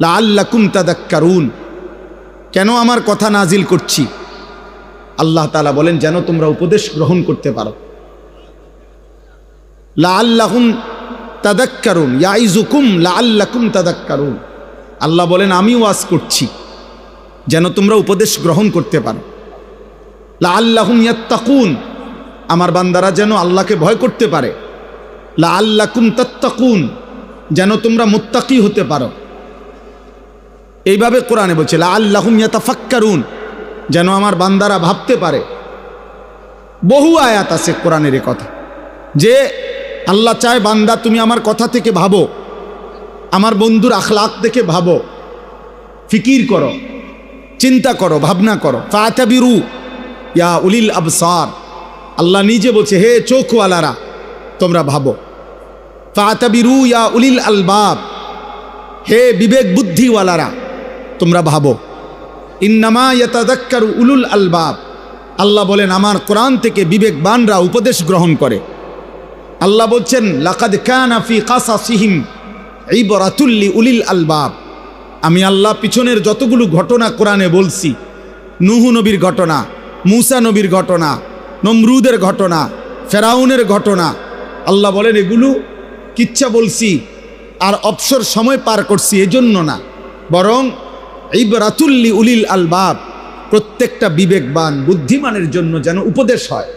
লাআল্লাকুম তাদাক্কারুন। কেন আমার কথা নাজিল করছি? আল্লাহ তাআলা বলেন যেন তোমরা উপদেশ গ্রহণ করতে পারো। লাআল্লাকুম তাদাক্কারুন, ইয়াইজুকুম লাআল্লাকুম তাদাক্কারুন। আল্লাহ বলেন আমি ওয়াজ করছি যেন তোমরা উপদেশ গ্রহণ করতে পারো। লাআল্লাহুম ইয়াত্তাকুন, আমার বান্দারা যেন আল্লাহকে ভয় করতে পারে। লাআল্লাকুম তাত্তাকুন, যেন তোমরা মুত্তাকি হতে পারো। এইভাবে কোরআনে বলছে লাআল্লাহুম ইয়াতাফাক্কারুন, যেন আমার বান্দারা ভাবতে পারে। বহু আয়াত আছে কোরআনের এ কথা যে আল্লাহ চায় বান্দা তুমি আমার কথা থেকে ভাবো, আমার বন্ধুর আখলাক দেখে ভাবো, ফিকির করো, চিন্তা করো, ভাবনা করো। ফাতাবিরু ইয়া উলিল আবসার, আল্লাহ নিজে বলছে হে চোখওয়ালারা তোমরা ভাবো। ফাতাবিরু ইয়া উলিল আলবাব, হে বিবেক বুদ্ধিওয়ালারা তোমরা ভাবো। ইন্নামা ইয়াতাযাক্কারু উলুল আলবাব, আল্লাহ বলেন আমার কোরআন থেকে বিবেকবানরা উপদেশ গ্রহণ করে। আল্লাহ বলছেন লাকাদ কানা ফি কাসাসিহিম ইবরাতুল লিউলিল আলবাব। আমি আল্লাহ পিছনের যতগুলো ঘটনা কোরআনে বলছি, নূহ নবীর ঘটনা, মূসা নবীর ঘটনা, নমরুদের ঘটনা, ফেরাউনের ঘটনা, আল্লাহ বলেন এগুলো কিচ্ছা বলছি আর অবসর সময় পার করছি এজন্য না, বরং ইবরাতুল লিউলিল আলবাব, প্রত্যেকটা বিবেকবান বুদ্ধিমানের জন্য যেন উপদেশ হয়,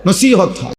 নসিহত হয়।